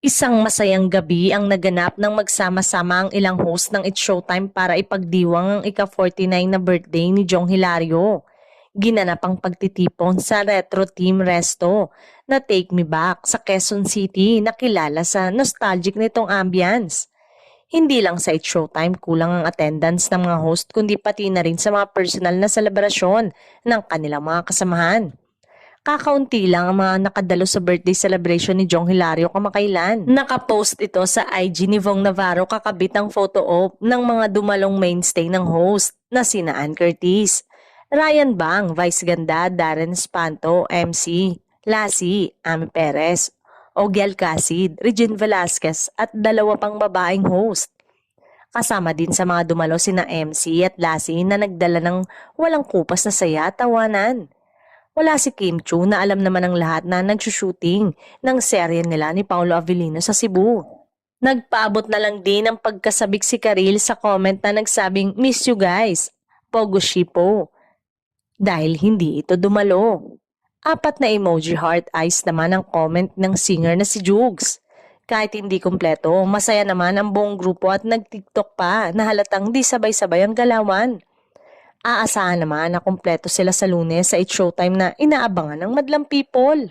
Isang masayang gabi ang naganap nang magsama-sama ang ilang host ng It's Showtime para ipagdiwang ang ika-49 na birthday ni Jong Hilario. Ginanap ang pagtitipon sa retro team resto na Take Me Back sa Quezon City na kilala sa nostalgic nitong ambience. Hindi lang sa It's Showtime kulang ang attendance ng mga host kundi pati na rin sa mga personal na selebrasyon ng kanilang mga kasamahan. Kakaunti lang ang mga nakadalo sa birthday celebration ni Jong Hilario kamakailan. Nakapost ito sa IG ni Vong Navarro kakabit ang photo op ng mga dumalong mainstay ng host na sina Ann Curtis, Ryan Bang, Vice Ganda, Darren Espanto, MC, Lassie, Ami Perez, Ogiel Casid, Regine Velasquez at dalawa pang babaeng host. Kasama din sa mga dumalo sina MC at Lassie na nagdala ng walang kupas na saya at tawanan. Wala si Kim Chu na alam naman ng lahat na nagsushooting ng serye nila ni Paolo Avellino sa Cebu. Nagpaabot na lang din ang pagkasabik si Karil sa comment na nagsabing miss you guys, Pogo Shipo, dahil hindi ito dumalo. 4 na emoji heart eyes naman ang comment ng singer na si Jugs. Kahit hindi kumpleto, masaya naman ang buong grupo at nag-TikTok pa na halatang di sabay-sabay ang galawan. Aasahan naman na kumpleto sila sa Lunes sa It's Showtime na inaabangan ng madlang people.